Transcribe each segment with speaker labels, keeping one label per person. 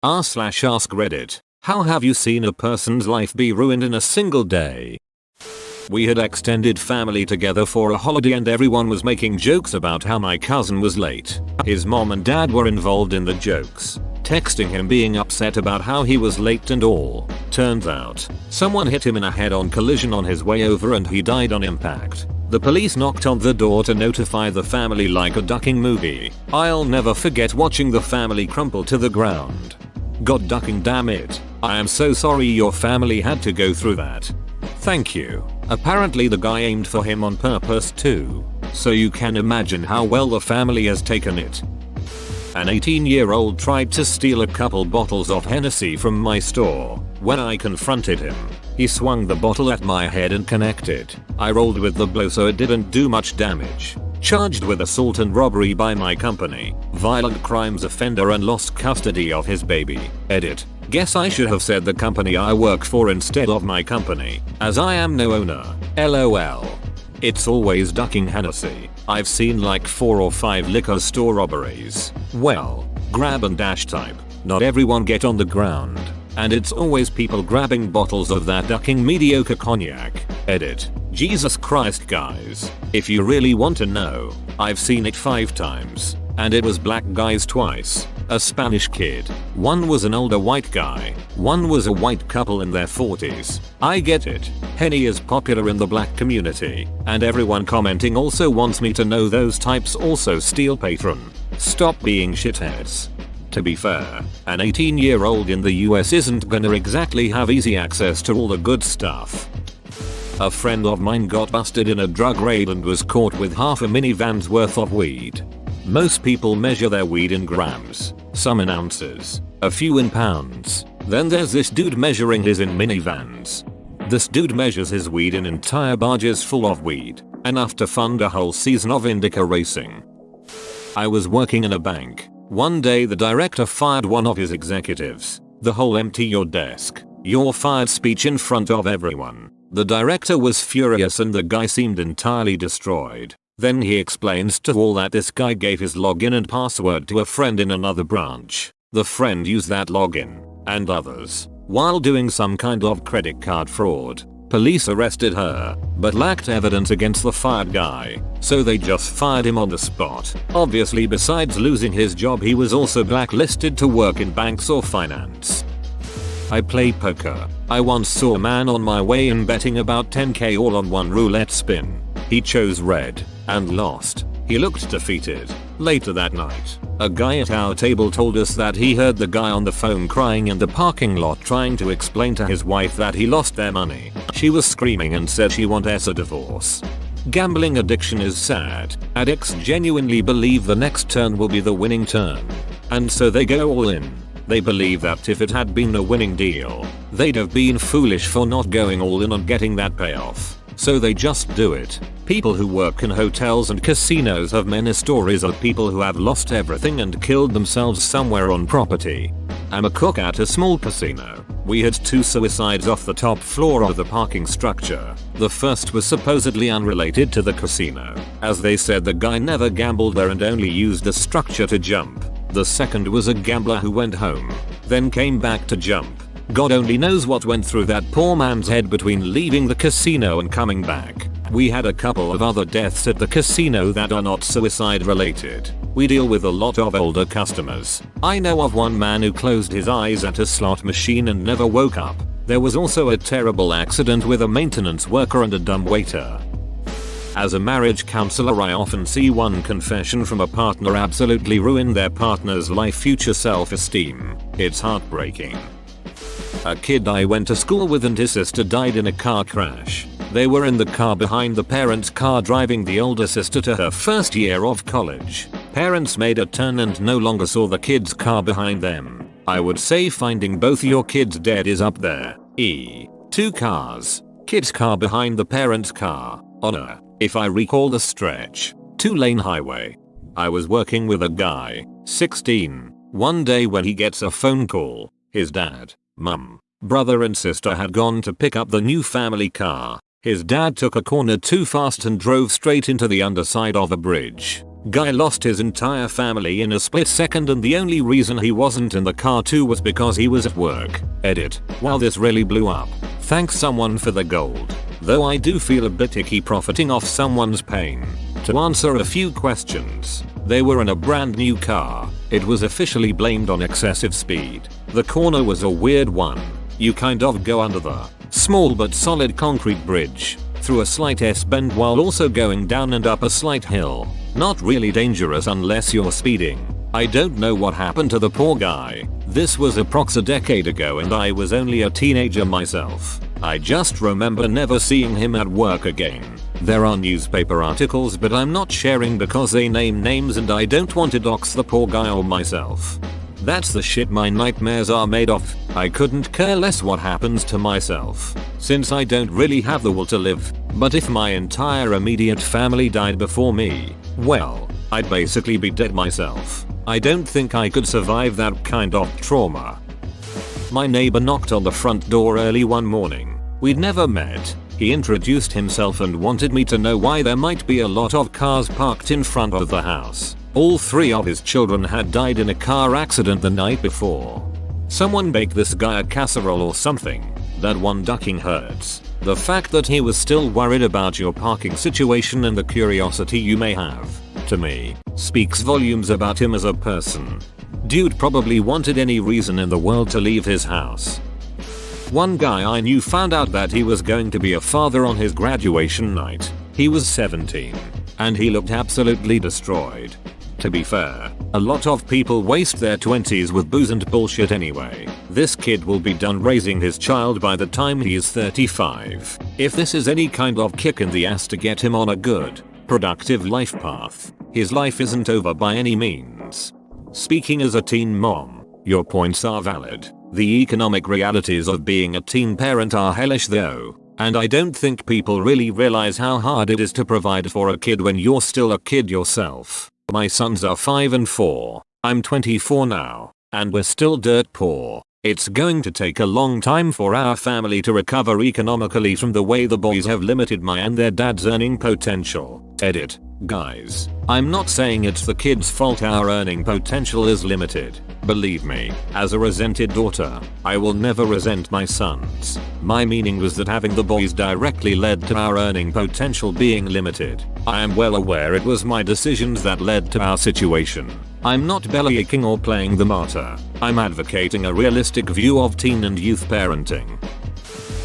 Speaker 1: r/ask Reddit. How have you seen a person's life be ruined in a single day? We had extended family together for a holiday and everyone was making jokes about how my cousin was late. His mom and dad were involved in the jokes, texting him being upset about how he was late and all. Turns out, someone hit him in a head-on collision on his way over and he died on impact. The police knocked on the door to notify the family like a ducking movie. I'll never forget watching the family crumple to the ground. God ducking, damn it. I am so sorry your family had to go through that. Thank you. Apparently the guy aimed for him on purpose too. So you can imagine how well the family has taken it. An 18-year-old tried to steal a couple bottles of Hennessy from my store. When I confronted him, he swung the bottle at my head and connected. I rolled with the blow so it didn't do much damage. Charged with assault and robbery by my company, violent crimes offender and lost custody of his baby. Edit. Guess I should have said the company I work for instead of my company, as I am no owner. LOL. It's always ducking Hennessy. I've seen like 4 or 5 liquor store robberies. Well, grab and dash type. Not everyone get on the ground. And it's always people grabbing bottles of that ducking mediocre cognac. Edit. Jesus Christ guys. If you really want to know, I've seen it 5 times. And it was black guys twice. A Spanish kid. One was an older white guy. One was a white couple in their 40s. I get it. Henny is popular in the black community. And everyone commenting also wants me to know those types also steal patron. Stop being shitheads. To be fair, an 18-year-old in the US isn't gonna exactly have easy access to all the good stuff. A friend of mine got busted in a drug raid and was caught with half a minivan's worth of weed. Most people measure their weed in grams, some in ounces, a few in pounds. Then there's this dude measuring his in minivans. This dude measures his weed in entire barges full of weed, enough to fund a whole season of Indica racing. I was working in a bank. One day the director fired one of his executives. The whole empty your desk, you're fired speech in front of everyone. The director was furious and the guy seemed entirely destroyed. Then he explains to all that this guy gave his login and password to a friend in another branch. The friend used that login, and others, while doing some kind of credit card fraud. Police arrested her, but lacked evidence against the fired guy, so they just fired him on the spot. Obviously besides losing his job he was also blacklisted to work in banks or finance. I play poker. I once saw a man on my way in betting about 10k all on one roulette spin. He chose red, and lost. He looked defeated. Later that night, a guy at our table told us that he heard the guy on the phone crying in the parking lot trying to explain to his wife that he lost their money. She was screaming and said she wants a divorce. Gambling addiction is sad. Addicts genuinely believe the next turn will be the winning turn. And so they go all in. They believe that if it had been a winning deal, they'd have been foolish for not going all in on getting that payoff. So they just do it. People who work in hotels and casinos have many stories of people who have lost everything and killed themselves somewhere on property. I'm a cook at a small casino. We had 2 suicides off the top floor of the parking structure. The first was supposedly unrelated to the casino, as they said the guy never gambled there and only used the structure to jump. The second was a gambler who went home, then came back to jump. God only knows what went through that poor man's head between leaving the casino and coming back. We had a couple of other deaths at the casino that are not suicide related. We deal with a lot of older customers. I know of one man who closed his eyes at a slot machine and never woke up. There was also a terrible accident with a maintenance worker and a dumb waiter. As a marriage counselor I often see one confession from a partner absolutely ruin their partner's life, future self-esteem. It's heartbreaking. A kid I went to school with and his sister died in a car crash. They were in the car behind the parents' car driving the older sister to her first year of college. Parents made a turn and no longer saw the kid's car behind them. I would say finding both your kids dead is up there. 2 cars. Kid's car behind the parents' car. On a, if I recall the stretch, 2-lane highway. I was working with a guy, 16, one day when he gets a phone call. His dad, mum, brother and sister had gone to pick up the new family car. His dad took a corner too fast and drove straight into the underside of a bridge. Guy lost his entire family in a split second and the only reason he wasn't in the car too was because he was at work. Edit. Wow, this really blew up. Thanks someone for the gold. Though I do feel a bit icky profiting off someone's pain. To answer a few questions. They were in a brand new car. It was officially blamed on excessive speed. The corner was a weird one. You kind of go under the small but solid concrete bridge through a slight S-bend while also going down and up a slight hill. Not really dangerous unless you're speeding. I don't know what happened to the poor guy. This was approx a decade ago and I was only a teenager myself. I just remember never seeing him at work again. There are newspaper articles but I'm not sharing because they name names and I don't want to dox the poor guy or myself. That's the shit my nightmares are made of. I couldn't care less what happens to myself, since I don't really have the will to live. But if my entire immediate family died before me, well, I'd basically be dead myself. I don't think I could survive that kind of trauma. My neighbor knocked on the front door early one morning. We'd never met. He introduced himself and wanted me to know why there might be a lot of cars parked in front of the house. All 3 of his children had died in a car accident the night before. Someone baked this guy a casserole or something. That one ducking hurts. The fact that he was still worried about your parking situation and the curiosity you may have, to me, speaks volumes about him as a person. Dude probably wanted any reason in the world to leave his house. One guy I knew found out that he was going to be a father on his graduation night. He was 17. And he looked absolutely destroyed. To be fair, a lot of people waste their 20s with booze and bullshit anyway. This kid will be done raising his child by the time he is 35. If this is any kind of kick in the ass to get him on a good, productive life path, his life isn't over by any means. Speaking as a teen mom, your points are valid. The economic realities of being a teen parent are hellish though. And I don't think people really realize how hard it is to provide for a kid when you're still a kid yourself. My sons are 5 and 4. I'm 24 now. And we're still dirt poor. It's going to take a long time for our family to recover economically from the way the boys have limited my and their dad's earning potential. Edit. Guys, I'm not saying it's the kids' fault our earning potential is limited. Believe me, as a resented daughter, I will never resent my sons. My meaning was that having the boys directly led to our earning potential being limited. I am well aware it was my decisions that led to our situation. I'm not bellyaching or playing the martyr. I'm advocating a realistic view of teen and youth parenting.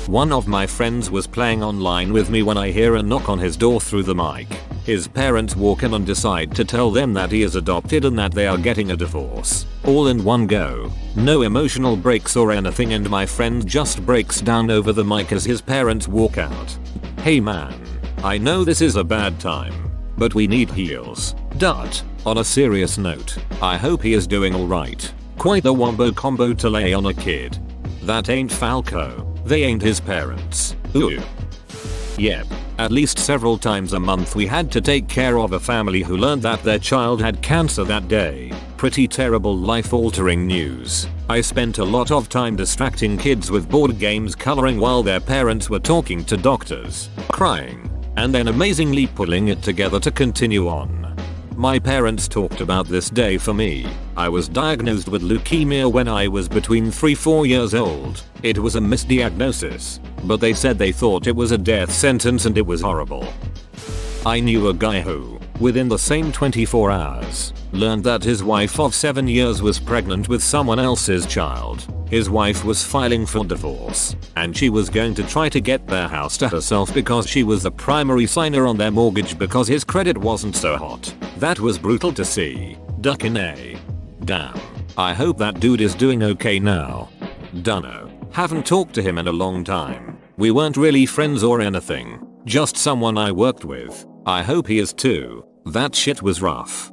Speaker 1: One of my friends was playing online with me when I hear a knock on his door through the mic. His parents walk in and decide to tell them that he is adopted and that they are getting a divorce. All in one go. No emotional breaks or anything and my friend just breaks down over the mic as his parents walk out. Hey man. I know this is a bad time. But we need heels. On a serious note, I hope he is doing alright. Quite the wombo combo to lay on a kid. That ain't Falco. They ain't his parents. Ooh. Yep. At least several times a month we had to take care of a family who learned that their child had cancer that day. Pretty terrible life-altering news. I spent a lot of time distracting kids with board games coloring while their parents were talking to doctors, crying, and then amazingly pulling it together to continue on. My parents talked about this day for me. I was diagnosed with leukemia when I was between 3-4 years old. It was a misdiagnosis, but they said they thought it was a death sentence and it was horrible. I knew a guy who, within the same 24 hours, learned that his wife of 7 years was pregnant with someone else's child. His wife was filing for divorce, and she was going to try to get their house to herself because she was the primary signer on their mortgage because his credit wasn't so hot. That was brutal to see. Duckin' A. Damn. I hope that dude is doing okay now. Dunno. Haven't talked to him in a long time. We weren't really friends or anything. Just someone I worked with. I hope he is too. That shit was rough.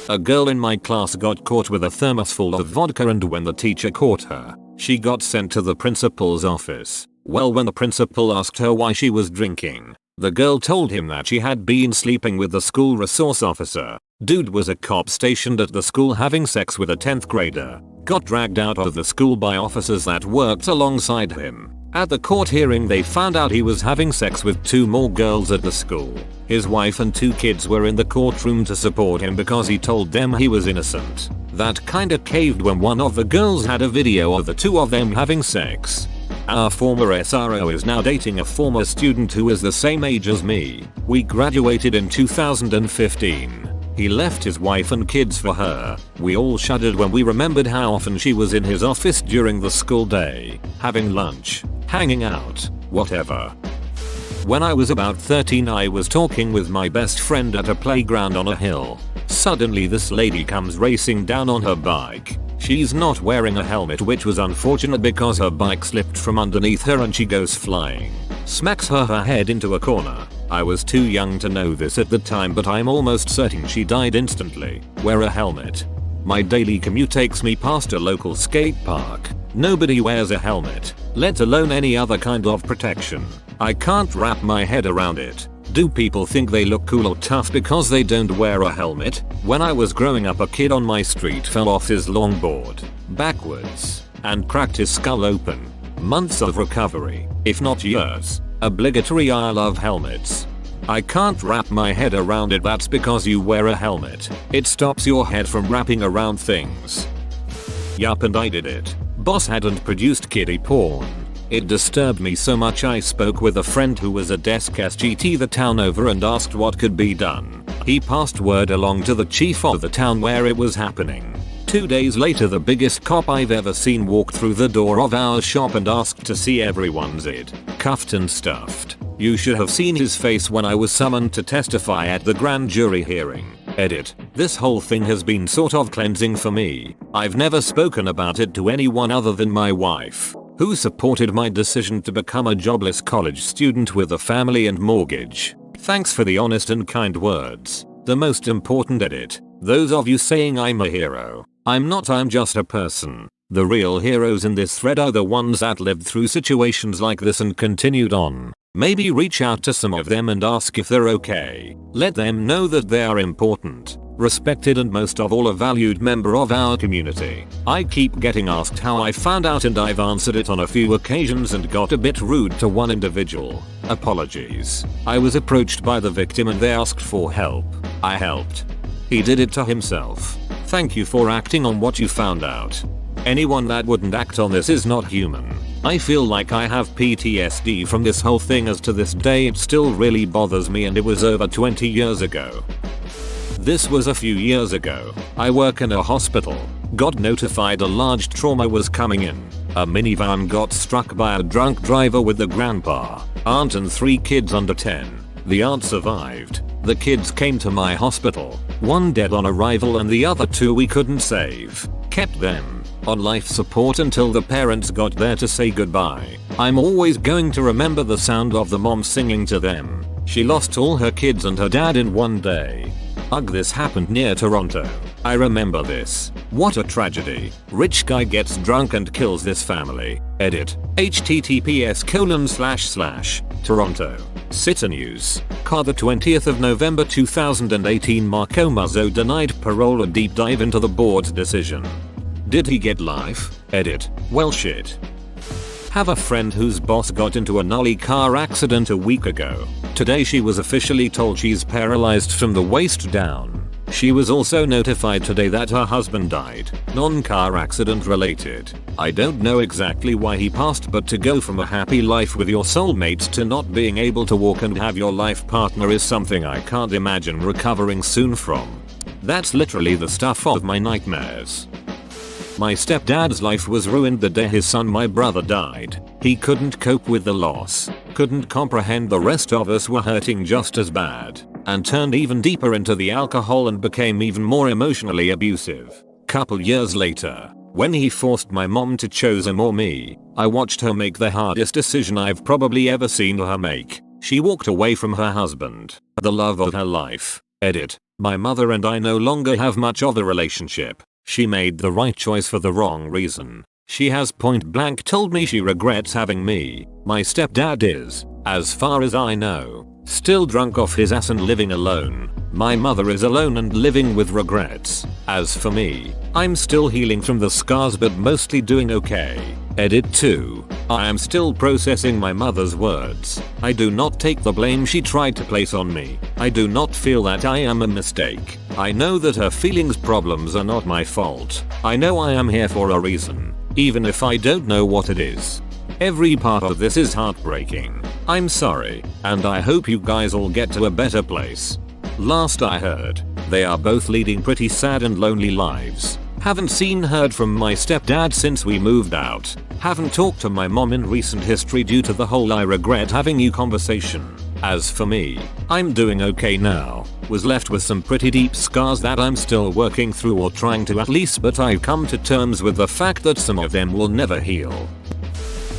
Speaker 1: A girl in my class got caught with a thermos full of vodka and when the teacher caught her, she got sent to the principal's office. Well, when the principal asked her why she was drinking, the girl told him that she had been sleeping with the school resource officer. Dude was a cop stationed at the school having sex with a 10th grader. Got dragged out of the school by officers that worked alongside him. At the court hearing they found out he was having sex with 2 more girls at the school. His wife and 2 kids were in the courtroom to support him because he told them he was innocent. That kinda caved when one of the girls had a video of the 2 of them having sex. Our former SRO is now dating a former student who is the same age as me. We graduated in 2015. He left his wife and kids for her. We all shuddered when we remembered how often she was in his office during the school day, having lunch, hanging out, whatever. When I was about 13 I was talking with my best friend at a playground on a hill. Suddenly this lady comes racing down on her bike. She's not wearing a helmet, which was unfortunate because her bike slipped from underneath her and she goes flying. Smacks her head into a corner. I was too young to know this at the time, but I'm almost certain she died instantly. Wear a helmet. My daily commute takes me past a local skate park. Nobody wears a helmet, let alone any other kind of protection. I can't wrap my head around it. Do people think they look cool or tough because they don't wear a helmet? When I was growing up, a kid on my street fell off his longboard backwards and cracked his skull open. Months of recovery, if not years. Obligatory. I love helmets. I can't wrap my head around it. That's because you wear a helmet. It stops your head from wrapping around things. Yup, and I did it. Boss hadn't produced kiddie porn. It disturbed me so much I spoke with a friend who was a desk SGT the town over and asked what could be done. He passed word along to the chief of the town where it was happening. 2 days later the biggest cop I've ever seen walked through the door of our shop and asked to see everyone's id, cuffed and stuffed. You should have seen his face when I was summoned to testify at the grand jury hearing. Edit. This whole thing has been sort of cleansing for me. I've never spoken about it to anyone other than my wife, who supported my decision to become a jobless college student with a family and mortgage. Thanks for the honest and kind words. The most important edit. Those of you saying I'm a hero. I'm not, I'm just a person. The real heroes in this thread are the ones that lived through situations like this and continued on. Maybe reach out to some of them and ask if they're okay. Let them know that they are important, respected, and most of all a valued member of our community. I keep getting asked how I found out, and I've answered it on a few occasions and got a bit rude to one individual. Apologies. I was approached by the victim and they asked for help. I helped. He did it to himself. Thank you for acting on what you found out. Anyone that wouldn't act on this is not human. I feel like I have PTSD from this whole thing. As to this day it still really bothers me, and it was over 20 years ago. This was a few years ago. I work in a hospital. Got notified a large trauma was coming in. A minivan got struck by a drunk driver with the grandpa, aunt and 3 kids under 10. The aunt survived. The kids came to my hospital. 1 dead on arrival and the other 2 we couldn't save. Kept them on life support until the parents got there to say goodbye. I'm always going to remember the sound of the mom singing to them. She lost all her kids and her dad in 1 day. Ugh, this happened near Toronto. I remember this. What a tragedy. Rich guy gets drunk and kills this family. Edit. https://Toronto. Cita News. Car the 20th of November 2018. Marco Muzzo denied parole. A deep dive into the board's decision. Did he get life? Edit. Well shit. Have a friend whose boss got into a gnarly car accident a week ago. Today she was officially told she's paralyzed from the waist down. She was also notified today that her husband died, non-car accident related. I don't know exactly why he passed, but to go from a happy life with your soulmate to not being able to walk and have your life partner is something I can't imagine recovering soon from. That's literally the stuff of my nightmares. My stepdad's life was ruined the day his son, my brother, died. He couldn't cope with the loss, couldn't comprehend the rest of us were hurting just as bad, and turned even deeper into the alcohol and became even more emotionally abusive. Couple years later, when he forced my mom to choose him or me, I watched her make the hardest decision I've probably ever seen her make. She walked away from her husband, the love of her life. Edit. My mother and I no longer have much of a relationship. She made the right choice for the wrong reason. She has point blank told me she regrets having me. My stepdad is, as far as I know, still drunk off his ass and living alone. My mother is alone and living with regrets. As for me, I'm still healing from the scars but mostly doing okay. Edit 2. I am still processing my mother's words. I do not take the blame she tried to place on me. I do not feel that I am a mistake. I know that her feelings problems are not my fault. I know I am here for a reason, even if I don't know what it is. Every part of this is heartbreaking. I'm sorry, and I hope you guys all get to a better place. Last I heard, they are both leading pretty sad and lonely lives. Haven't heard from my stepdad since we moved out. Haven't talked to my mom in recent history due to the whole I regret having you conversation. As for me, I'm doing okay now. Was left with some pretty deep scars that I'm still working through or trying to at least, but I've come to terms with the fact that some of them will never heal.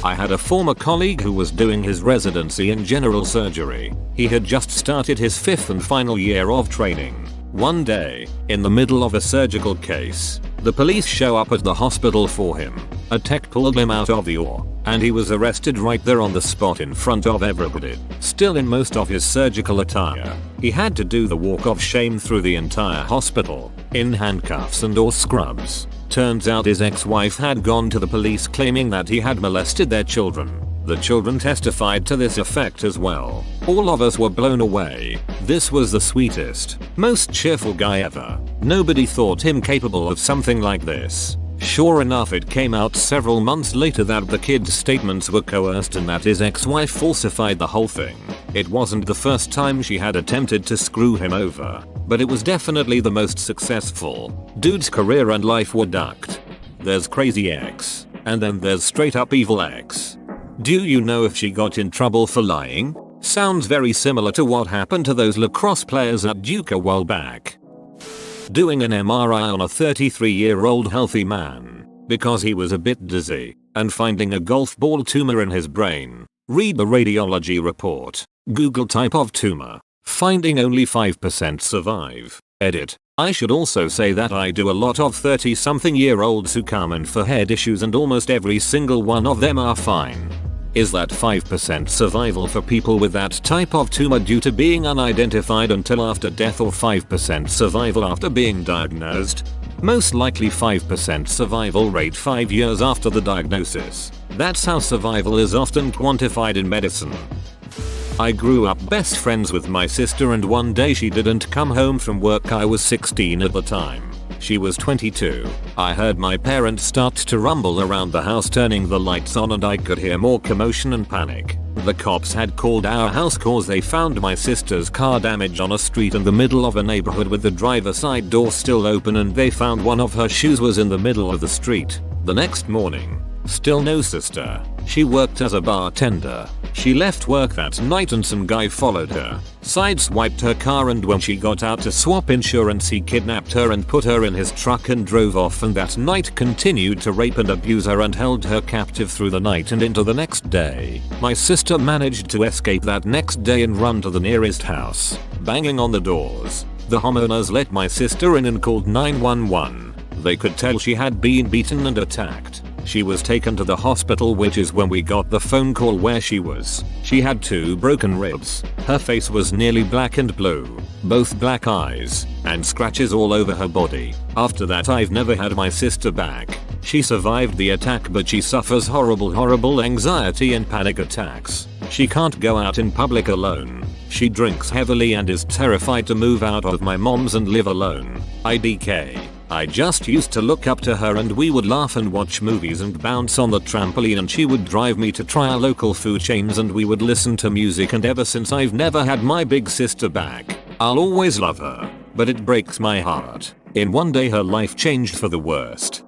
Speaker 1: I had a former colleague who was doing his residency in general surgery. He had just started his 5th and final year of training. One day, in the middle of a surgical case, the police show up at the hospital for him. A tech pulled him out of the OR, and he was arrested right there on the spot in front of everybody. Still in most of his surgical attire, he had to do the walk of shame through the entire hospital, in handcuffs and or scrubs. Turns out his ex-wife had gone to the police claiming that he had molested their children. The children testified to this effect as well. All of us were blown away. This was the sweetest, most cheerful guy ever. Nobody thought him capable of something like this. Sure enough, it came out several months later that the kid's statements were coerced and that his ex-wife falsified the whole thing. It wasn't the first time she had attempted to screw him over, but it was definitely the most successful. Dude's career and life were ducked. There's crazy X, and then there's straight up evil X. Do you know if she got in trouble for lying? Sounds very similar to what happened to those lacrosse players at Duke a while back. Doing an MRI on a 33-year-old healthy man because he was a bit dizzy and finding a golf ball tumor in his brain. Read the radiology report. Google type of tumor. Finding only 5% survive. Edit. I should also say that I do a lot of 30-something-year-olds who come in for head issues and almost every single one of them are fine. Is that 5% survival for people with that type of tumor due to being unidentified until after death, or 5% survival after being diagnosed? Most likely 5% survival rate 5 years after the diagnosis. That's how survival is often quantified in medicine. I grew up best friends with my sister, and one day she didn't come home from work. I was 16 at the time. She was 22. I heard my parents start to rumble around the house, turning the lights on, and I could hear more commotion and panic. The cops had called our house cause they found my sister's car damaged on a street in the middle of a neighborhood with the driver's side door still open, and they found one of her shoes was in the middle of the street. The next morning, still no sister. She worked as a bartender. She left work that night and some guy followed her, sideswiped her car, and when she got out to swap insurance he kidnapped her and put her in his truck and drove off, and that night continued to rape and abuse her and held her captive through the night and into the next day. My sister managed to escape that next day and run to the nearest house, banging on the doors. The homeowners let my sister in and called 911. They could tell she had been beaten and attacked. She was taken to the hospital, which is when we got the phone call where she was. She had 2 broken ribs. Her face was nearly black and blue, both black eyes, and scratches all over her body. After that I've never had my sister back. She survived the attack, but she suffers horrible anxiety and panic attacks. She can't go out in public alone. She drinks heavily and is terrified to move out of my mom's and live alone. IDK. I just used to look up to her, and we would laugh and watch movies and bounce on the trampoline, and she would drive me to try our local food chains, and we would listen to music, and ever since I've never had my big sister back. I'll always love her, but it breaks my heart. In one day her life changed for the worst.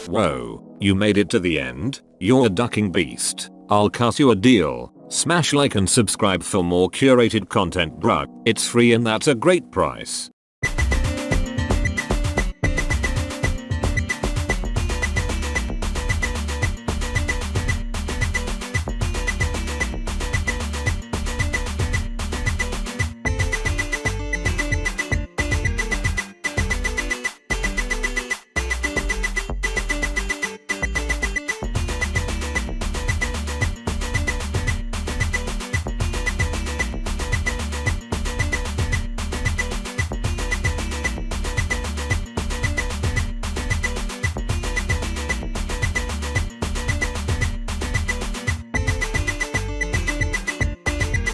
Speaker 1: Whoa, you made it to the end? You're a ducking beast. I'll cut you a deal. Smash like and subscribe for more curated content, bruh. It's free and that's a great price.